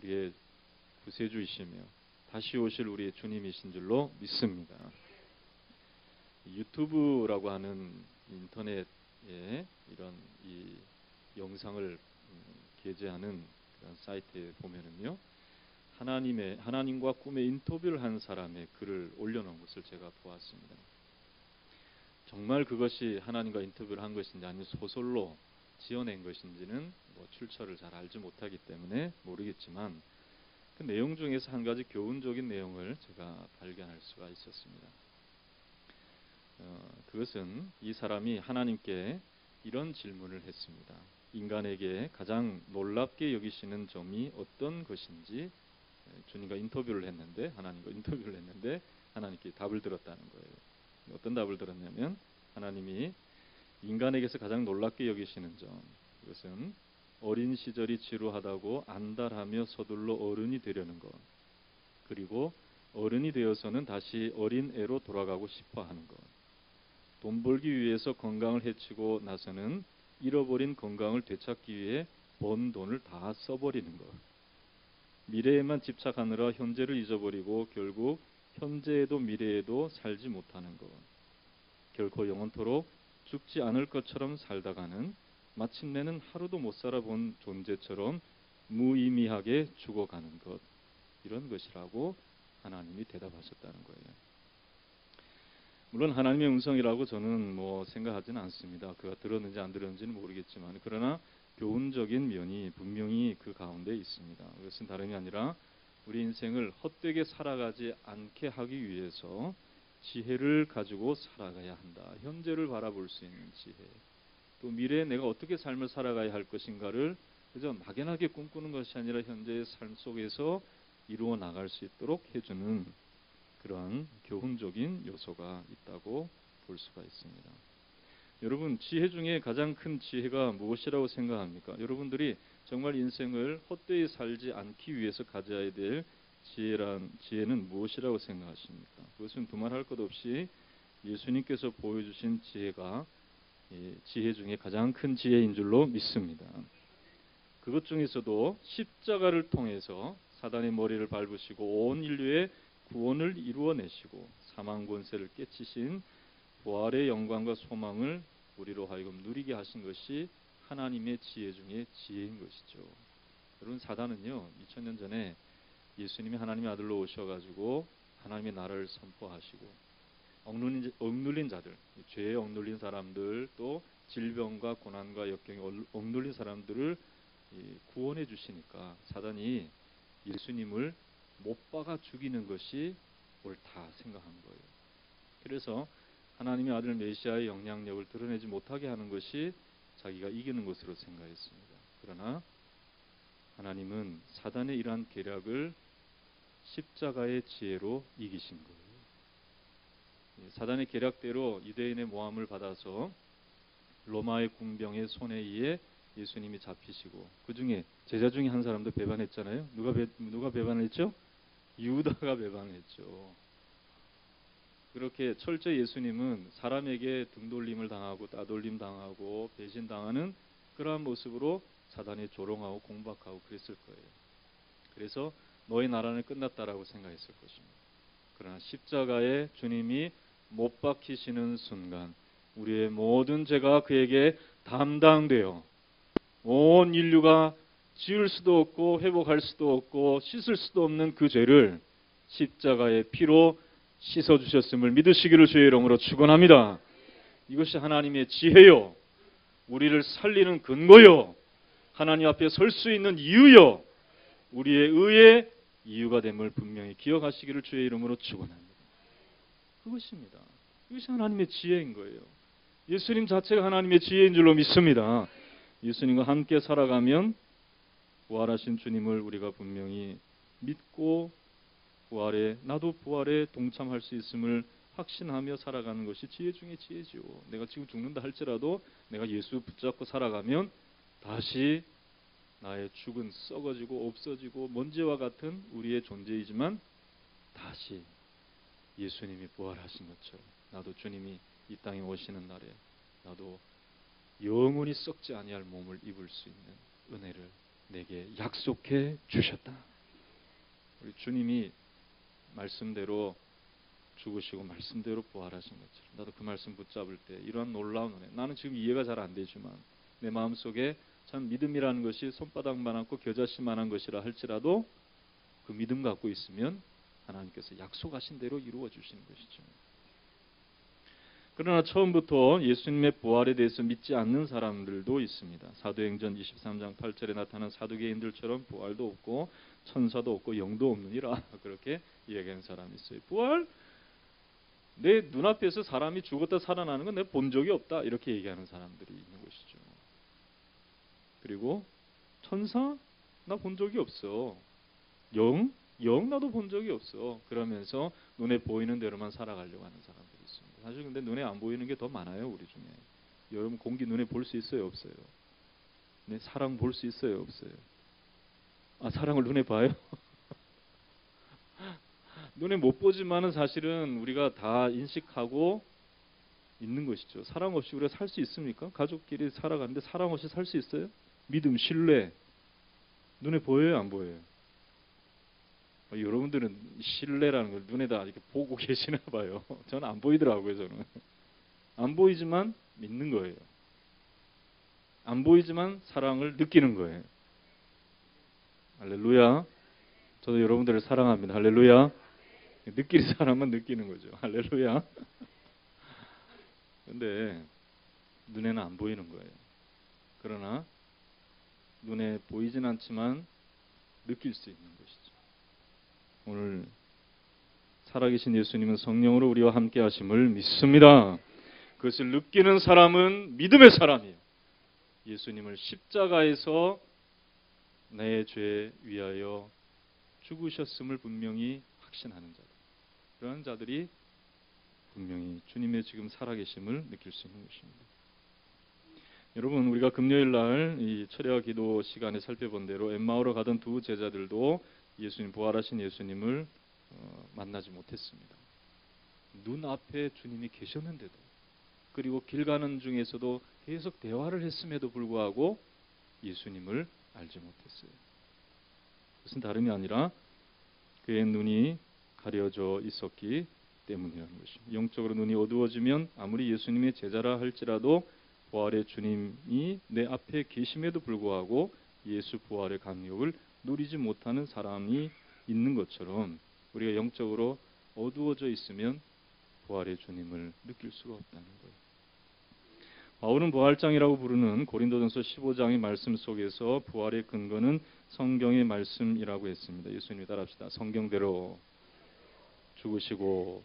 우리의 구세주이시며 다시 오실 우리의 주님이신 줄로 믿습니다. 유튜브라고 하는 인터넷에 이런 이 영상을 게재하는 그런 사이트에 보면은요, 하나님과 꿈의 인터뷰를 한 사람의 글을 올려놓은 것을 제가 보았습니다. 정말 그것이 하나님과 인터뷰를 한 것인지 아니면 소설로 지어낸 것인지는 출처를 잘 알지 못하기 때문에 모르겠지만 그 내용 중에서 한 가지 교훈적인 내용을 제가 발견할 수가 있었습니다. 그것은 이 사람이 하나님께 이런 질문을 했습니다. 인간에게 가장 놀랍게 여기시는 점이 어떤 것인지 주님과 인터뷰를 했는데, 하나님과 인터뷰를 했는데 하나님께 답을 들었다는 거예요. 어떤 답을 들었냐면, 하나님이 인간에게서 가장 놀랍게 여기시는 점, 이것은 어린 시절이 지루하다고 안달하며 서둘러 어른이 되려는 것, 그리고 어른이 되어서는 다시 어린 애로 돌아가고 싶어 하는 것, 돈 벌기 위해서 건강을 해치고 나서는 잃어버린 건강을 되찾기 위해 번 돈을 다 써버리는 것, 미래에만 집착하느라 현재를 잊어버리고 결국 현재에도 미래에도 살지 못하는 것, 결코 영원토록 죽지 않을 것처럼 살다가는 마침내는 하루도 못 살아본 존재처럼 무의미하게 죽어가는 것, 이런 것이라고 하나님이 대답하셨다는 거예요. 물론 하나님의 음성이라고 저는 생각하지는 않습니다. 그가 들었는지 안 들었는지는 모르겠지만, 그러나 교훈적인 면이 분명히 그 가운데 있습니다. 그것은 다름이 아니라 우리 인생을 헛되게 살아가지 않게 하기 위해서 지혜를 가지고 살아가야 한다. 현재를 바라볼 수 있는 지혜, 또 미래에 내가 어떻게 삶을 살아가야 할 것인가를 그저 막연하게 꿈꾸는 것이 아니라 현재의 삶 속에서 이루어 나갈 수 있도록 해주는 그러한 교훈적인 요소가 있다고 볼 수가 있습니다. 여러분, 지혜 중에 가장 큰 지혜가 무엇이라고 생각합니까? 여러분들이 정말 인생을 헛되이 살지 않기 위해서 가져야 될 지혜는 무엇이라고 생각하십니까? 그것은 두말할 것 없이 예수님께서 보여주신 지혜가 지혜 중에 가장 큰 지혜인 줄로 믿습니다. 그것 중에서도 십자가를 통해서 사단의 머리를 밟으시고 온 인류의 구원을 이루어내시고 사망 권세를 깨치신 부활의 영광과 소망을 우리로 하여금 누리게 하신 것이 하나님의 지혜 중에 지혜인 것이죠. 여러분, 사단은요, 2000년 전에 예수님이 하나님의 아들로 오셔가지고 하나님의 나라를 선포하시고 억눌린 자들, 죄에 억눌린 사람들, 또 질병과 고난과 역경에 억눌린 사람들을 구원해 주시니까 사단이 예수님을 못 박아 죽이는 것이 옳다 생각한 거예요. 그래서 하나님의 아들 메시아의 영향력을 드러내지 못하게 하는 것이 자기가 이기는 것으로 생각했습니다. 그러나 하나님은 사단의 이러한 계략을 십자가의 지혜로 이기신 거예요. 사단의 계략대로 유대인의 모함을 받아서 로마의 군병의 손에 의해 예수님이 잡히시고, 그 중에 제자 중에 한 사람도 배반했잖아요. 누가 배반했죠? 유다가 배반했죠. 그렇게 철저히 예수님은 사람에게 등돌림을 당하고 따돌림 당하고 배신당하는 그러한 모습으로 사단이 조롱하고 공박하고 그랬을 거예요. 그래서 너의 나라는 끝났다라고 생각했을 것입니다. 그러나 십자가에 주님이 못 박히시는 순간 우리의 모든 죄가 그에게 담당되어 온 인류가 지을 수도 없고 회복할 수도 없고 씻을 수도 없는 그 죄를 십자가의 피로 씻어주셨음을 믿으시기를 주의 이름으로 축원합니다. 이것이 하나님의 지혜요, 우리를 살리는 근거요, 하나님 앞에 설 수 있는 이유요, 우리의 의의 이유가 됨을 분명히 기억하시기를 주의 이름으로 축원합니다. 그것입니다. 이것이 하나님의 지혜인 거예요. 예수님 자체가 하나님의 지혜인 줄로 믿습니다. 예수님과 함께 살아가면 부활하신 주님을 우리가 분명히 믿고 나도 부활에 동참할 수 있음을 확신하며 살아가는 것이 지혜 중에 지혜죠. 내가 지금 죽는다 할지라도 내가 예수 붙잡고 살아가면 다시 나의 죽은 썩어지고 없어지고 먼지와 같은 우리의 존재이지만 다시 예수님이 부활하신 것처럼 나도 주님이 이 땅에 오시는 날에 나도 영원히 썩지 아니할 몸을 입을 수 있는 은혜를 내게 약속해 주셨다. 우리 주님이 말씀대로 죽으시고 말씀대로 부활하신 것처럼 나도 그 말씀 붙잡을 때 이러한 놀라운 은혜, 나는 지금 이해가 잘 안 되지만 내 마음속에 참 믿음이라는 것이 손바닥만하고 겨자씨만한 것이라 할지라도 그 믿음 갖고 있으면 하나님께서 약속하신 대로 이루어 주시는 것이죠. 그러나 처음부터 예수님의 부활에 대해서 믿지 않는 사람들도 있습니다. 사도행전 23장 8절에 나타난 사두개인들처럼 부활도 없고 천사도 없고 영도 없느니라 그렇게 이야기하는 사람이 있어요. 부활? 내 눈앞에서 사람이 죽었다 살아나는 건 내가 본 적이 없다 이렇게 얘기하는 사람들이 있는 것이죠. 그리고 천사? 나 본 적이 없어. 영 나도 본 적이 없어. 그러면서 눈에 보이는 대로만 살아가려고 하는 사람들이 있습니다. 사실 근데 눈에 안 보이는 게 더 많아요, 우리 중에. 여러분 공기 눈에 볼 수 있어요, 없어요? 네, 사랑 볼 수 있어요, 없어요? 아, 사랑을 눈에 봐요? 눈에 못 보지만은 사실은 우리가 다 인식하고 있는 것이죠. 사랑 없이 우리가 살 수 있습니까? 가족끼리 살아가는데 사랑 없이 살 수 있어요? 믿음, 신뢰 눈에 보여요, 안 보여요? 여러분들은 신뢰라는 걸 눈에다 이렇게 보고 계시나 봐요. 저는 안 보이더라고요. 저는 안 보이지만 믿는 거예요. 안 보이지만 사랑을 느끼는 거예요. 할렐루야. 저도 여러분들을 사랑합니다. 할렐루야. 느낄 사람만 느끼는 거죠. 할렐루야. 근데 눈에는 안 보이는 거예요. 그러나 눈에 보이진 않지만 느낄 수 있는 것이죠. 오늘 살아계신 예수님은 성령으로 우리와 함께 하심을 믿습니다. 그것을 느끼는 사람은 믿음의 사람이에요. 예수님을 십자가에서 내 죄 위하여 죽으셨음을 분명히 확신하는 자들, 그런 자들이 분명히 주님의 지금 살아계심을 느낄 수 있는 것입니다. 여러분, 우리가 금요일 날 이 철야 기도 시간에 살펴본 대로 엠마오로 가던 두 제자들도 예수님, 부활하신 예수님을 만나지 못했습니다. 눈앞에 주님이 계셨는데도, 그리고 길 가는 중에서도 계속 대화를 했음에도 불구하고 예수님을 알지 못했어요. 그것은 다름이 아니라 그의 눈이 가려져 있었기 때문이라는 것입니다. 영적으로 눈이 어두워지면 아무리 예수님의 제자라 할지라도 부활의 주님이 내 앞에 계심에도 불구하고 예수 부활의 감격을 누리지 못하는 사람이 있는 것처럼 우리가 영적으로 어두워져 있으면 부활의 주님을 느낄 수가 없다는 거예요. 바울은 부활장이라고 부르는 고린도전서 15장의 말씀 속에서 부활의 근거는 성경의 말씀이라고 했습니다. 예수님이 따라합시다. 성경대로 죽으시고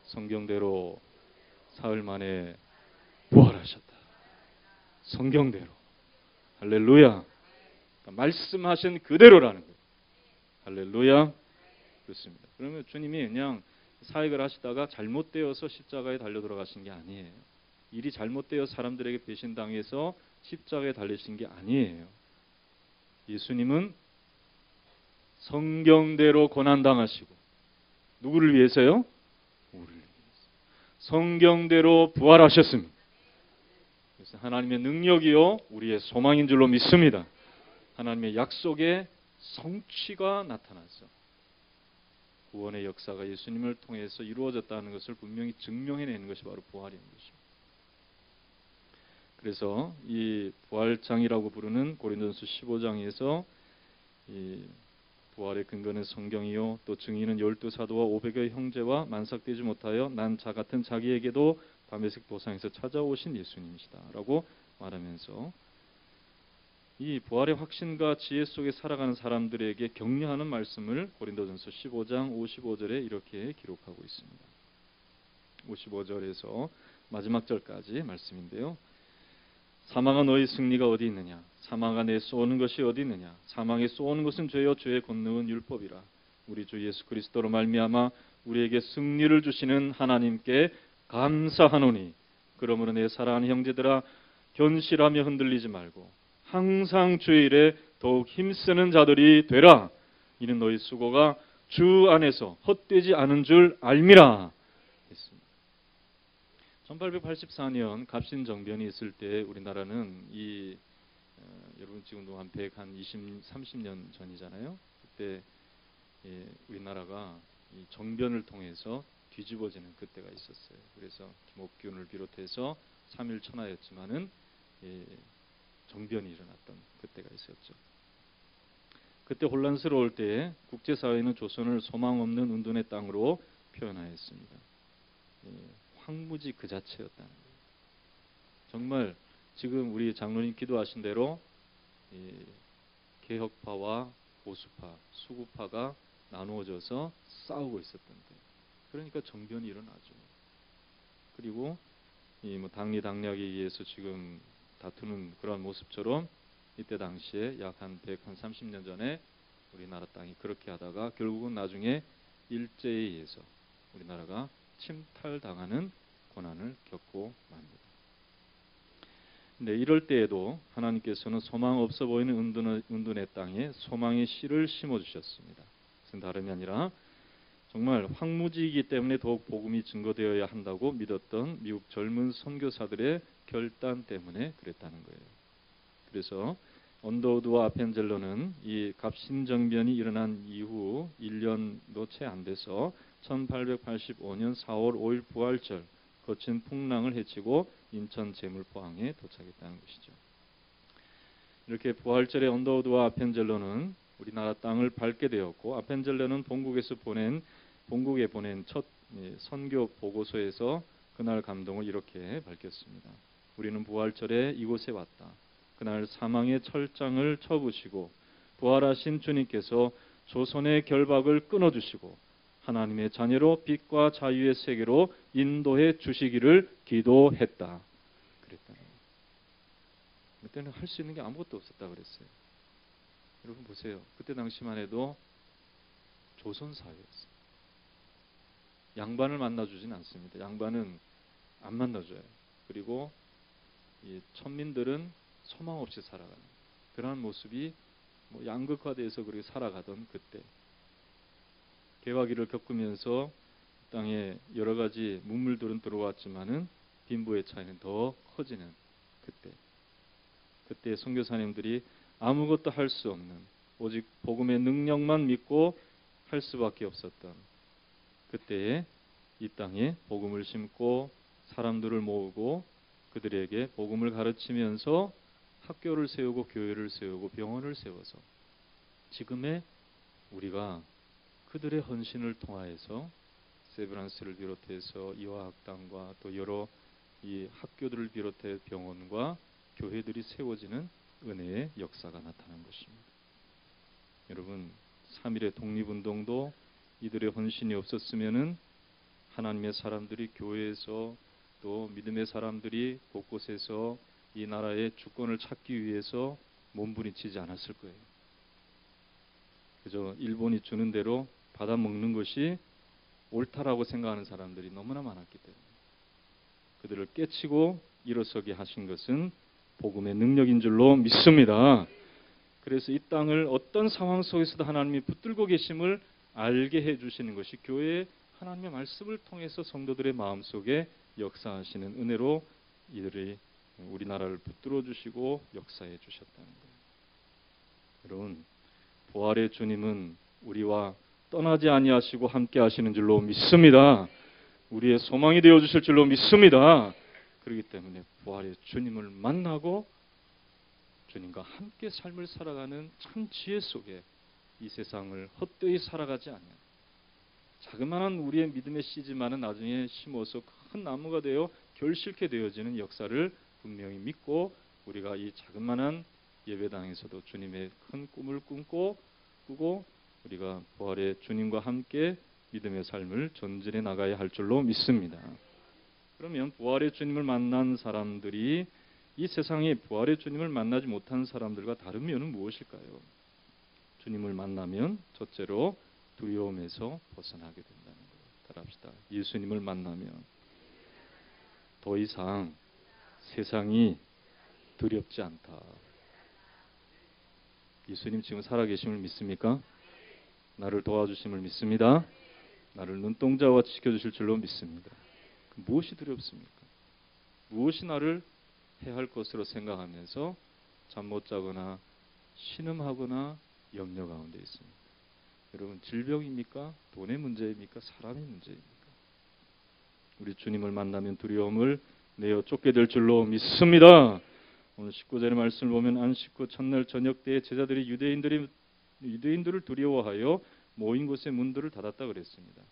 성경대로 사흘 만에 부활하셨다. 성경대로. 할렐루야. 그러니까 말씀하신 그대로라는 거예요. 할렐루야. 그렇습니다. 그러면 주님이 그냥 사역을 하시다가 잘못되어서 십자가에 달려 들어가신 게 아니에요. 일이 잘못되어 사람들에게 배신당해서 십자가에 달리신 게 아니에요. 예수님은 성경대로 고난당하시고 누구를 위해서요? 우리를 위해서. 성경대로 부활하셨습니다. 그래서 하나님의 능력이요 우리의 소망인 줄로 믿습니다. 하나님의 약속의 성취가 나타났어. 구원의 역사가 예수님을 통해서 이루어졌다는 것을 분명히 증명해내는 것이 바로 부활인 것입니다. 그래서 이 부활장이라고 부르는 고린도전서 15장에서 이 부활의 근거는 성경이요 또 증인은 12사도와 500여 형제와 만삭되지 못하여 난 자 같은 자기에게도 다메섹 도상에서 찾아오신 예수님이시다 라고 말하면서 이 부활의 확신과 지혜 속에 살아가는 사람들에게 격려하는 말씀을 고린도전서 15장 55절에 이렇게 기록하고 있습니다. 55절에서 마지막 절까지 말씀인데요. 사망아 너희 승리가 어디 있느냐? 사망아 내 쏘는 것이 어디 있느냐? 사망에 쏘는 것은 죄요 죄의 권능은 율법이라. 우리 주 예수 그리스도로 말미암아 우리에게 승리를 주시는 하나님께 감사하노니 그러므로 내 사랑하는 형제들아 견실하며 흔들리지 말고 항상 주의 일에 더욱 힘쓰는 자들이 되라. 이는 너희 수고가 주 안에서 헛되지 않은 줄 알미라. 1884년 갑신정변이 있을 때 우리나라는 여러분 지금도 한 120, 30년 전이잖아요. 그때 우리나라가 이 정변을 통해서 뒤집어지는 그때가 있었어요. 그래서 김옥균을 비롯해서 3.1 천하였지만은 정변이 일어났던 그때가 있었죠. 그때 혼란스러울 때에 국제사회는 조선을 소망 없는 운둔의 땅으로 표현하였습니다. 황무지 그 자체였다는 거예요. 정말 지금 우리 장로님 기도하신 대로 개혁파와 보수파, 수구파가 나누어져서 싸우고 있었던 거예요. 그러니까 정변이 일어나죠. 그리고 뭐 당리 당략에 의해서 지금 다투는 그런 모습처럼 이때 당시에 약 한 130년 전에 우리나라 땅이 그렇게 하다가 결국은 나중에 일제에 의해서 우리나라가 침탈당하는 고난을 겪고 맙니다. 근데 이럴 때에도 하나님께서는 소망 없어 보이는 은둔의 땅에 소망의 씨를 심어주셨습니다. 그것은 다름이 아니라 정말 황무지이기 때문에 더욱 복음이 증거되어야 한다고 믿었던 미국 젊은 선교사들의 결단 때문에 그랬다는 거예요. 그래서 언더우드와 아펜젤러는 이 갑신정변이 일어난 이후 1년도 채 안 돼서 1885년 4월 5일 부활절 거친 풍랑을 헤치고 인천 제물포항에 도착했다는 것이죠. 이렇게 부활절에 언더우드와 아펜젤러는 우리나라 땅을 밟게 되었고, 아펜젤러는 본국에 보낸 첫 선교 보고서에서 그날 감동을 이렇게 밝혔습니다. 우리는 부활절에 이곳에 왔다. 그날 사망의 철장을 쳐부시고 부활하신 주님께서 조선의 결박을 끊어주시고 하나님의 자녀로 빛과 자유의 세계로 인도해 주시기를 기도했다. 그랬다는 거예요. 그때는 할 수 있는 게 아무것도 없었다 그랬어요. 여러분 보세요. 그때 당시만 해도 조선 사회였어요. 양반을 만나주진 않습니다. 양반은 안 만나줘요. 그리고 이 천민들은 소망 없이 살아가는 그러한 모습이 양극화돼서 그렇게 살아가던 그때, 개화기를 겪으면서 땅에 여러 가지 문물들은 들어왔지만은 빈부의 차이는 더 커지는 그때 선교사님들이 아무것도 할 수 없는 오직 복음의 능력만 믿고 할 수밖에 없었던 그때에 이 땅에 복음을 심고 사람들을 모으고 그들에게 복음을 가르치면서 학교를 세우고 교회를 세우고 병원을 세워서 지금의 우리가 그들의 헌신을 통하여서 세브란스를 비롯해서 이화학당과 또 여러 이 학교들을 비롯해 병원과 교회들이 세워지는 은혜의 역사가 나타난 것입니다. 여러분 3.1의 독립운동도 이들의 헌신이 없었으면은 하나님의 사람들이 교회에서 또 믿음의 사람들이 곳곳에서 이 나라의 주권을 찾기 위해서 몸부림치지 않았을 거예요. 그저 일본이 주는 대로 받아먹는 것이 옳다라고 생각하는 사람들이 너무나 많았기 때문에 그들을 깨치고 일어서게 하신 것은 복음의 능력인 줄로 믿습니다. 그래서 이 땅을 어떤 상황 속에서도 하나님이 붙들고 계심을 알게 해주시는 것이 교회의 하나님의 말씀을 통해서 성도들의 마음속에 역사하시는 은혜로 이들이 우리나라를 붙들어 주시고 역사해 주셨다는 거예요. 여러분, 부활의 주님은 우리와 떠나지 아니하시고 함께 하시는 줄로 믿습니다. 우리의 소망이 되어 주실 줄로 믿습니다. 그렇기 때문에 부활의 주님을 만나고 주님과 함께 삶을 살아가는 참 지혜 속에 이 세상을 헛되이 살아가지 않는 자그마한 우리의 믿음의 씨지만은 나중에 심어서 큰 나무가 되어 결실케 되어지는 역사를 분명히 믿고 우리가 이 자그마한 예배당에서도 주님의 큰 꿈을 꾸고 우리가 부활의 주님과 함께 믿음의 삶을 전진해 나가야 할 줄로 믿습니다. 그러면 부활의 주님을 만난 사람들이 이 세상에 부활의 주님을 만나지 못한 사람들과 다른 면은 무엇일까요? 주님을 만나면 첫째로 두려움에서 벗어나게 된다는 거예요. 따라합시다. 예수님을 만나면 더 이상 세상이 두렵지 않다. 예수님 지금 살아계심을 믿습니까? 나를 도와주심을 믿습니다. 나를 눈동자와 지켜주실 줄로 믿습니다. 무엇이 두렵습니까? 무엇이 나를 해할 것으로 생각하면서 잠 못 자거나 신음하거나 염려 가운데 있습니다. 여러분, 질병입니까? 돈의 문제입니까? 사람의 문제입니까? 우리 주님을 만나면 두려움을 내어 쫓게 될 줄로 믿습니다. 오늘 19절의 말씀을 보면 안식 후 첫날 저녁 때에 제자들이 유대인들을 두려워하여 모인 곳의 문들을 닫았다 그랬습니다.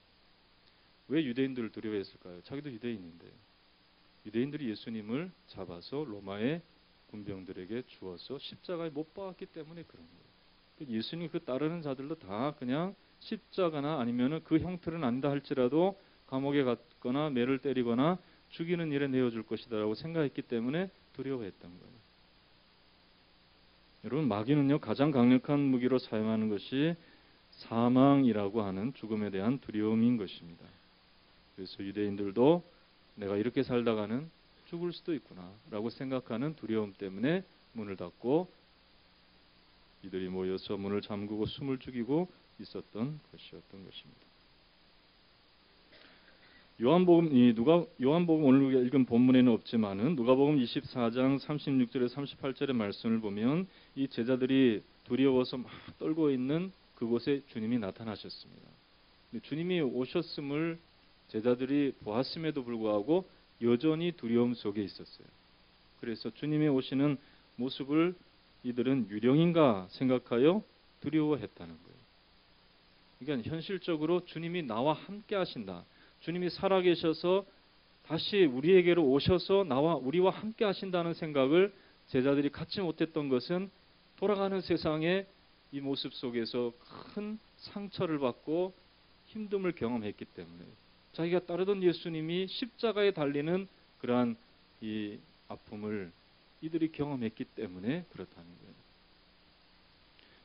왜 유대인들을 두려워했을까요? 자기도 유대인인데. 유대인들이 예수님을 잡아서 로마의 군병들에게 주어서 십자가에 못 박았기 때문에 그런 거예요. 예수님 그 따르는 자들도 다 그냥 십자가나 아니면은 그 형태는 안다 할지라도 감옥에 갔거나 매를 때리거나 죽이는 일에 내어줄 것이다라고 생각했기 때문에 두려워했던 거예요. 여러분, 마귀는요 가장 강력한 무기로 사용하는 것이 사망이라고 하는 죽음에 대한 두려움인 것입니다. 그래서 유대인들도 내가 이렇게 살다가는 죽을 수도 있구나라고 생각하는 두려움 때문에 문을 닫고 이들이 모여서 문을 잠그고 숨을 죽이고 있었던 것이었던 것입니다. 요한복음 오늘 우리가 읽은 본문에는 없지만은 누가복음 24장 36절에 38절의 말씀을 보면 이 제자들이 두려워서 막 떨고 있는 그곳에 주님이 나타나셨습니다. 주님이 오셨음을 제자들이 보았음에도 불구하고 여전히 두려움 속에 있었어요. 그래서 주님의 오시는 모습을 이들은 유령인가 생각하여 두려워했다는 거예요. 그러니까 현실적으로 주님이 나와 함께 하신다. 주님이 살아계셔서 다시 우리에게로 오셔서 우리와 함께 하신다는 생각을 제자들이 갖지 못했던 것은 돌아가는 세상의 이 모습 속에서 큰 상처를 받고 힘듦을 경험했기 때문에 자기가 따르던 예수님이 십자가에 달리는 그러한 이 아픔을 이들이 경험했기 때문에 그렇다는 거예요.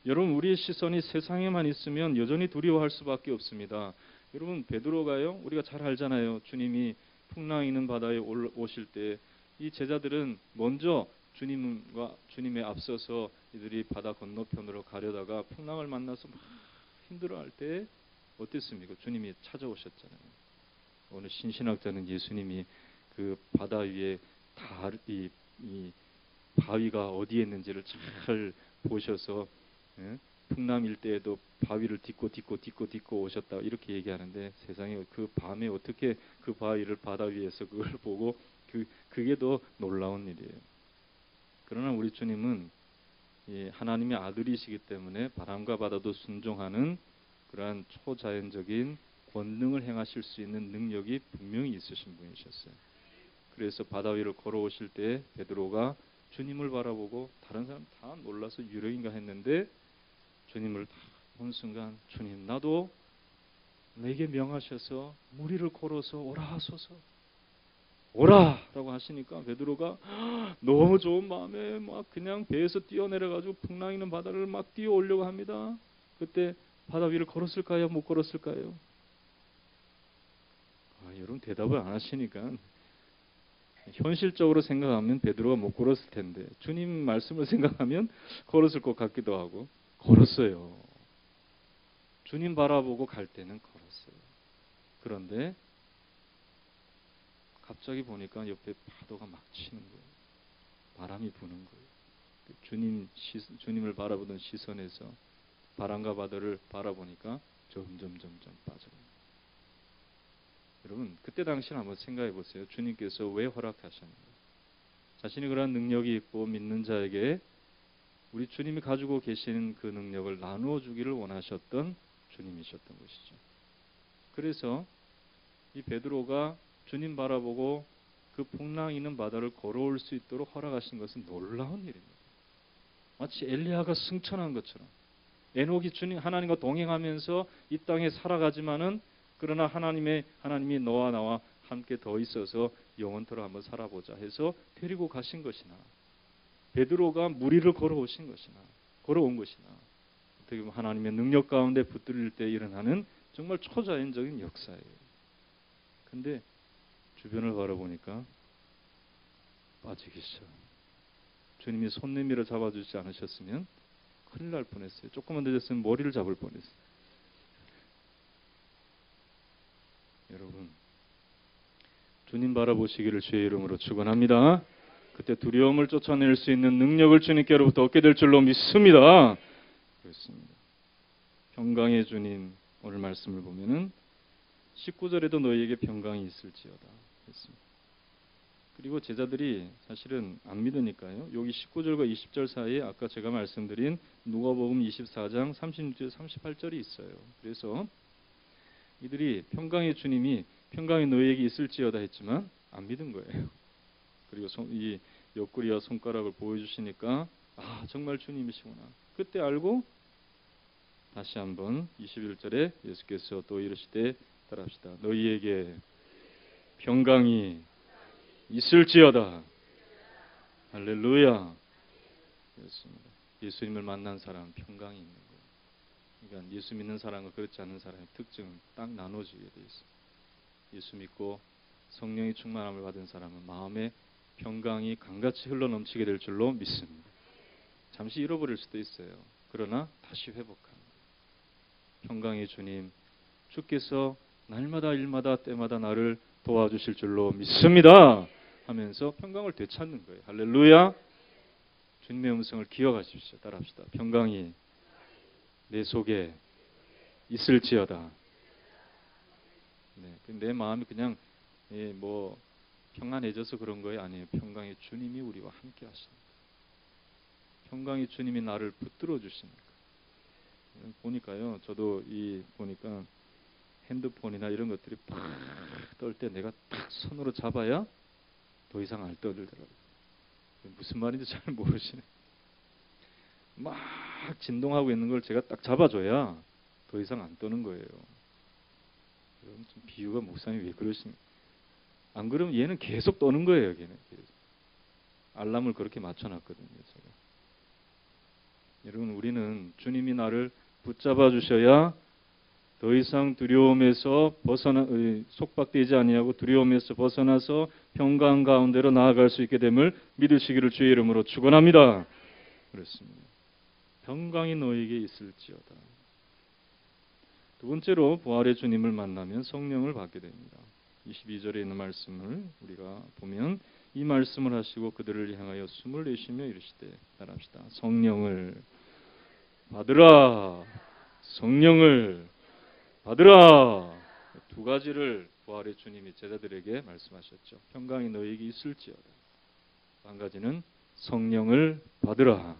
여러분, 우리의 시선이 세상에만 있으면 여전히 두려워할 수밖에 없습니다. 여러분, 베드로가요, 우리가 잘 알잖아요. 주님이 풍랑 있는 바다에 오실 때 이 제자들은 먼저 주님에 앞서서 이들이 바다 건너편으로 가려다가 풍랑을 만나서 막 힘들어할 때 어땠습니까? 주님이 찾아오셨잖아요. 어느 신신학자는 예수님이 그 바다 위에 이 바위가 어디에 있는지를 잘 보셔서 풍랑 일대에도 바위를 딛고 오셨다 이렇게 얘기하는데 세상에 그 밤에 어떻게 그 바위를 바다 위에서 그걸 보고 그게 더 놀라운 일이에요. 그러나 우리 주님은 하나님의 아들이시기 때문에 바람과 바다도 순종하는 그러한 초자연적인 권능을 행하실 수 있는 능력이 분명히 있으신 분이셨어요. 그래서 바다 위를 걸어오실 때 베드로가 주님을 바라보고 다른 사람 다 놀라서 유령인가 했는데 주님을 다 본 순간 주님, 나도 내게 명하셔서 무리를 걸어서 오라 하소서. 오라라고 하시니까 베드로가 너무 좋은 마음에 막 그냥 배에서 뛰어내려가지고 풍랑 있는 바다를 막 뛰어오려고 합니다. 그때 바다 위를 걸었을까요? 못 걸었을까요? 여러분, 대답을 안 하시니까 현실적으로 생각하면 베드로가 못 걸었을 텐데 주님 말씀을 생각하면 걸었을 것 같기도 하고 걸었어요. 주님 바라보고 갈 때는 걸었어요. 그런데 갑자기 보니까 옆에 파도가 막 치는 거예요. 바람이 부는 거예요. 주님을 바라보던 시선에서 바람과 바다를 바라보니까 점점 빠져요. 여러분, 그때 당시를 한번 생각해 보세요. 주님께서 왜 허락하셨는가? 자신이 그러한 능력이 있고 믿는 자에게 우리 주님이 가지고 계시는 그 능력을 나누어 주기를 원하셨던 주님이셨던 것이죠. 그래서 이 베드로가 주님 바라보고 그 풍랑 있는 바다를 걸어올 수 있도록 허락하신 것은 놀라운 일입니다. 마치 엘리야가 승천한 것처럼 에녹이 하나님과 동행하면서 이 땅에 살아가지만은 그러나 하나님이 너와 나와 함께 더 있어서 영원토록 한번 살아보자 해서 데리고 가신 것이나 베드로가 무리를 걸어온 것이나 어떻게 보면 하나님의 능력 가운데 붙들릴 때 일어나는 정말 초자연적인 역사예요. 근데 주변을 바라보니까 빠지기 싫어. 주님이 손 내밀어 잡아주지 않으셨으면 큰일 날 뻔했어요. 조금만 늦었으면 머리를 잡을 뻔했어요. 여러분, 주님 바라보시기를 주의 이름으로 축원합니다. 그때 두려움을 쫓아낼 수 있는 능력을 주님께로부터 얻게 될 줄로 믿습니다. 그렇습니다. 평강의 주님, 오늘 말씀을 보면은 19절에도 너희에게 평강이 있을지어다 했습니다. 그리고 제자들이 사실은 안 믿으니까요. 여기 19절과 20절 사이에 아까 제가 말씀드린 누가복음 24장 36절 38절이 있어요. 그래서 이들이 평강의 주님이 평강이 너희에게 있을지어다 했지만 안 믿은 거예요. 그리고 이 옆구리와 손가락을 보여주시니까 아 정말 주님이시구나. 그때 알고 다시 한번 21절에 예수께서 또 이르시되 따라합시다. 너희에게 평강이 있을지어다. 할렐루야. 그렇습니다. 예수님을 만난 사람은 평강이 있는 거예요. 그러니까 예수 믿는 사람과 그렇지 않은 사람의 특징은 딱 나눠지게 돼 있어요. 예수 믿고 성령의 충만함을 받은 사람은 마음에 평강이 강같이 흘러넘치게 될 줄로 믿습니다. 잠시 잃어버릴 수도 있어요. 그러나 다시 회복합니다. 평강의 주님, 주께서 날마다 일마다 때마다 나를 도와주실 줄로 믿습니다 하면서 평강을 되찾는 거예요. 할렐루야. 주님의 음성을 기억하십시오. 따라합시다. 평강이 내 속에 있을지어다. 네, 내 마음이 그냥 뭐 평안해져서 그런 거예요? 아니에요. 평강의 주님이 우리와 함께 하십니다. 평강의 주님이 나를 붙들어 주십니까? 보니까요. 저도 보니까 핸드폰이나 이런 것들이 팍 떨 때 내가 탁 손으로 잡아야 더 이상 안 떠들더라고요. 무슨 말인지 잘 모르시네. 막 진동하고 있는 걸 제가 딱 잡아줘야 더 이상 안 떠는 거예요. 여러분 좀 비유가 목사님이 왜 그러십니까? 안 그러면 얘는 계속 떠는 거예요. 걔는 계속. 알람을 그렇게 맞춰놨거든요. 제가. 여러분 우리는 주님이 나를 붙잡아 주셔야 더 이상 두려움에서 속박되지 아니하고 두려움에서 벗어나서 평강 가운데로 나아갈 수 있게 됨을 믿으시기를 주의 이름으로 축원합니다. 그렇습니다. 평강이 너에게 있을지어다. 두 번째로 부활의 주님을 만나면 성령을 받게 됩니다. 22절에 있는 말씀을 우리가 보면 이 말씀을 하시고 그들을 향하여 숨을 내쉬며 이르시되 따라합시다. 성령을 받으라. 성령을 받으라. 두 가지를 부활의 주님이 제자들에게 말씀하셨죠. 평강이 너에게 있을지어다. 한 가지는 성령을 받으라.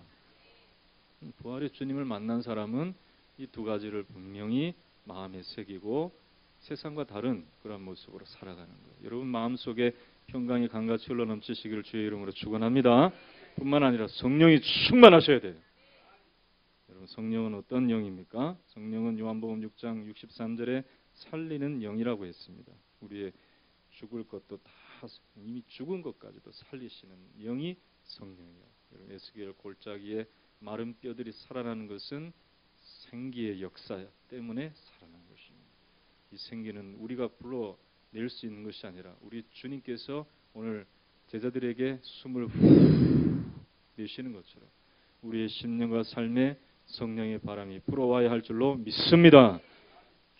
부활의 주님을 만난 사람은 이 두 가지를 분명히 마음에 새기고 세상과 다른 그런 모습으로 살아가는 거예요. 여러분 마음속에 평강이 강같이 흘러넘치시기를 주의 이름으로 축원합니다. 뿐만 아니라 성령이 충만하셔야 돼요. 여러분 성령은 어떤 영입니까? 성령은 요한복음 6장 63절에 살리는 영이라고 했습니다. 우리의 죽을 것도 다 이미 죽은 것까지도 살리시는 영이 성령이에요. 여러분 에스겔 골짜기에 마른 뼈들이 살아나는 것은 생기의 역사 때문에 살아난 것입니다. 이 생기는 우리가 불러낼 수 있는 것이 아니라 우리 주님께서 오늘 제자들에게 숨을 내쉬는 것처럼 우리의 심령과 삶에 성령의 바람이 불어와야 할 줄로 믿습니다.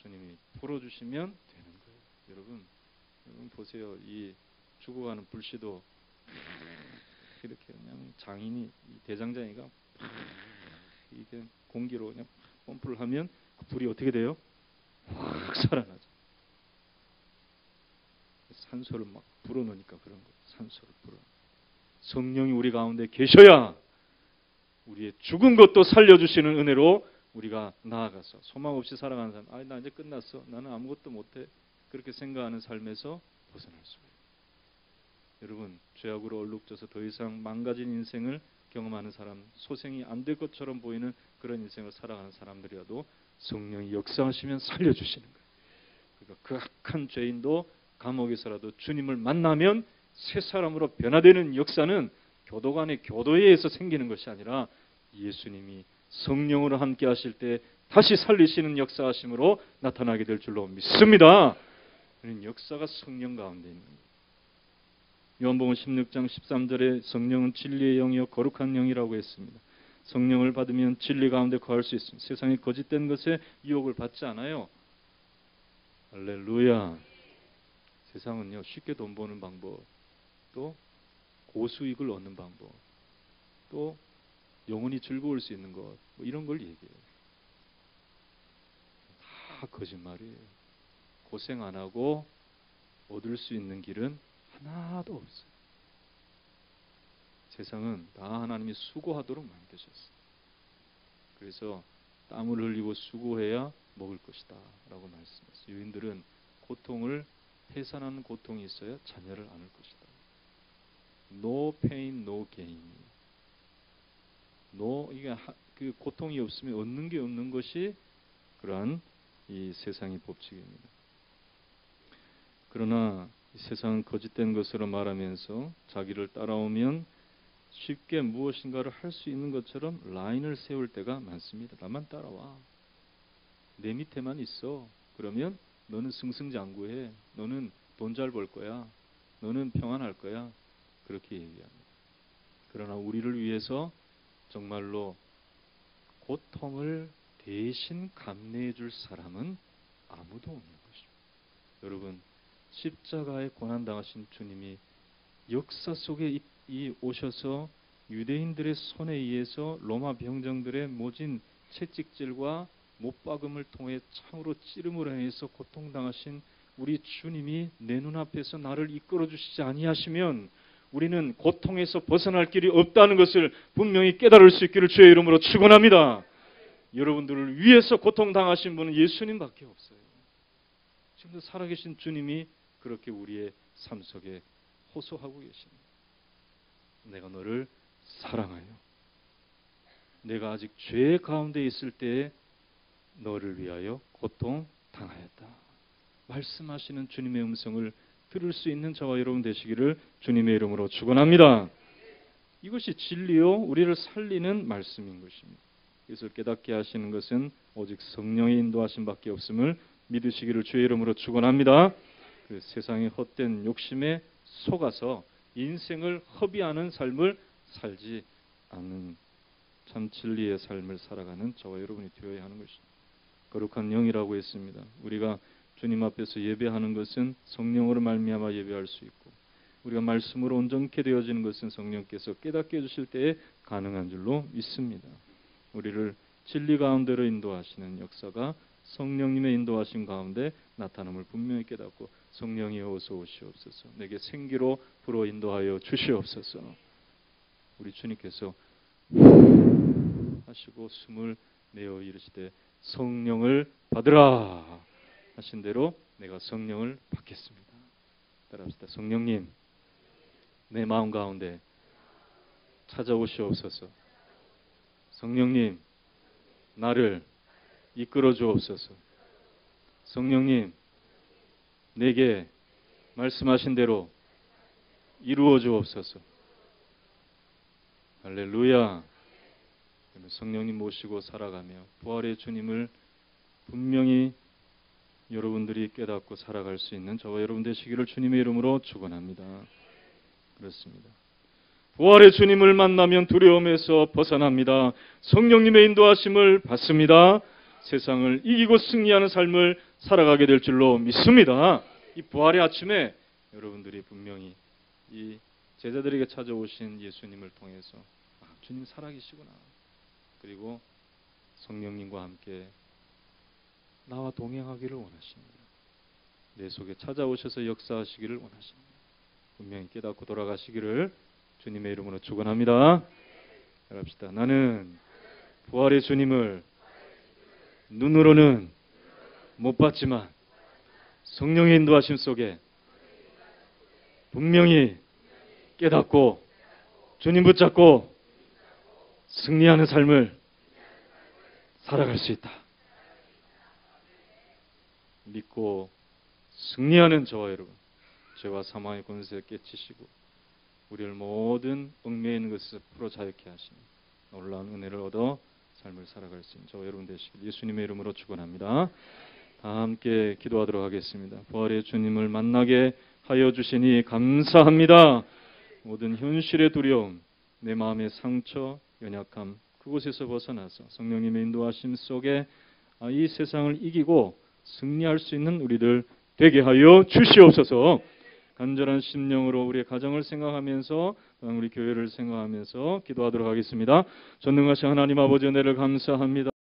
주님이 풀어주시면 되는 거예요. 여러분 보세요. 이 죽어가는 불씨도 이렇게 그냥 대장장이가 이게 공기로 그냥 펌프를 하면 그 불이 어떻게 돼요? 확 살아나죠. 산소를 막 불어넣으니까 그런 거예요. 산소를 불어. 성령이 우리 가운데 계셔야 우리의 죽은 것도 살려주시는 은혜로 우리가 나아가서 소망 없이 살아가는 사람, 나 이제 끝났어. 나는 아무것도 못해. 그렇게 생각하는 삶에서 벗어날 수가 있어요. 여러분, 죄악으로 얼룩져서 더 이상 망가진 인생을 경험하는 사람, 소생이 안 될 것처럼 보이는 그런 인생을 살아가는 사람들이라도 성령이 역사하시면 살려주시는 거예요. 그러니까 그 악한 죄인도 감옥에서라도 주님을 만나면 새 사람으로 변화되는 역사는 교도 간의 교도에 의해서 생기는 것이 아니라 예수님이 성령으로 함께 하실 때 다시 살리시는 역사하심으로 나타나게 될 줄로 믿습니다. 그런 역사가 성령 가운데 있는 거예요. 요한복음 16장 13절에 성령은 진리의 영이요 거룩한 영이라고 했습니다. 성령을 받으면 진리 가운데 거할 수 있습니다. 세상의 거짓된 것에 유혹을 받지 않아요. 할렐루야. 세상은요 쉽게 돈 버는 방법, 또 고수익을 얻는 방법, 또 영혼이 즐거울 수 있는 것, 이런 걸 얘기해요. 다 거짓말이에요. 고생 안 하고 얻을 수 있는 길은 하나도 없어요. 세상은 다 하나님이 수고하도록 만드셨어요. 그래서 땀을 흘리고 수고해야 먹을 것이다 라고 말씀했어요. 유인들은 고통을 해산하는 고통이 있어야 자녀를 안을 것이다. No pain, no gain. 이게 그 고통이 없으면 얻는 게 없는 것이 그러한 이 세상의 법칙입니다. 그러나 이 세상은 거짓된 것으로 말하면서 자기를 따라오면 쉽게 무엇인가를 할 수 있는 것처럼 라인을 세울 때가 많습니다. 나만 따라와. 내 밑에만 있어. 그러면 너는 승승장구해. 너는 돈 잘 벌 거야. 너는 평안할 거야. 그렇게 얘기합니다. 그러나 우리를 위해서 정말로 고통을 대신 감내해 줄 사람은 아무도 없는 것입니다. 여러분, 십자가에 고난당하신 주님이 역사 속에 오셔서 유대인들의 손에 의해서 로마 병정들의 모진 채찍질과 못박음을 통해 창으로 찌름으로 해서 고통당하신 우리 주님이 내 눈앞에서 나를 이끌어 주시지 아니하시면 우리는 고통에서 벗어날 길이 없다는 것을 분명히 깨달을 수 있기를 주의 이름으로 축원합니다. 여러분들을 위해서 고통당하신 분은 예수님밖에 없어요. 지금도 살아계신 주님이 그렇게 우리의 삶 속에 호소하고 계십니다. 내가 너를 사랑하여 내가 아직 죄 가운데 있을 때에 너를 위하여 고통당하였다. 말씀하시는 주님의 음성을 들을 수 있는 저와 여러분 되시기를 주님의 이름으로 축원합니다. 이것이 진리요 우리를 살리는 말씀인 것입니다. 이것을 깨닫게 하시는 것은 오직 성령의 인도하심밖에 없음을 믿으시기를 주의 이름으로 축원합니다. 그 세상의 헛된 욕심에 속아서 인생을 허비하는 삶을 살지 않는 참 진리의 삶을 살아가는 저와 여러분이 되어야 하는 것입니다. 거룩한 영이라고 했습니다. 우리가 주님 앞에서 예배하는 것은 성령으로 말미암아 예배할 수 있고 우리가 말씀으로 온전케 되어지는 것은 성령께서 깨닫게 해주실 때에 가능한 줄로 믿습니다. 우리를 진리 가운데로 인도하시는 역사가 성령님의 인도하심 가운데 나타남을 분명히 깨닫고 성령이 어서 오시옵소서. 내게 생기로 불어 인도하여 주시옵소서. 우리 주님께서 하시고 숨을 내어 이르시되 성령을 받으라 하신 대로 내가 성령을 받겠습니다. 따라합시다. 성령님 내 마음 가운데 찾아오시옵소서. 성령님 나를 이끌어 주옵소서. 성령님 내게 말씀하신 대로 이루어 주옵소서. 할렐루야. 성령님 모시고 살아가며 부활의 주님을 분명히 여러분들이 깨닫고 살아갈 수 있는 저와 여러분 되시기를 주님의 이름으로 축원합니다. 그렇습니다. 부활의 주님을 만나면 두려움에서 벗어납니다. 성령님의 인도하심을 받습니다. 세상을 이기고 승리하는 삶을 살아가게 될 줄로 믿습니다. 이 부활의 아침에 여러분들이 분명히 이 제자들에게 찾아오신 예수님을 통해서 주님 살아계시구나. 그리고 성령님과 함께 나와 동행하기를 원하십니다. 내 속에 찾아오셔서 역사하시기를 원하십니다. 분명히 깨닫고 돌아가시기를 주님의 이름으로 축원합니다. 합시다. 나는 부활의 주님을 눈으로는 못 봤지만 성령의 인도하심 속에 분명히 깨닫고 주님 붙잡고 승리하는 삶을 살아갈 수 있다. 믿고 승리하는 저와 여러분, 죄와 사망의 권세를 깨치시고 우리를 모든 얽매여 있는 것에서 풀어 자유케 하시는 놀라운 은혜를 얻어 삶을 살아갈 수 있는 저와 여러분 되시길 예수님의 이름으로 축원합니다. 다 함께 기도하도록 하겠습니다. 부활의 주님을 만나게 하여 주시니 감사합니다. 모든 현실의 두려움, 내 마음의 상처, 연약함 그곳에서 벗어나서 성령님의 인도하심 속에 이 세상을 이기고 승리할 수 있는 우리들 되게 하여 주시옵소서. 간절한 심령으로 우리의 가정을 생각하면서 우리 교회를 생각하면서 기도하도록 하겠습니다. 전능하신 하나님 아버지 은혜를 감사합니다.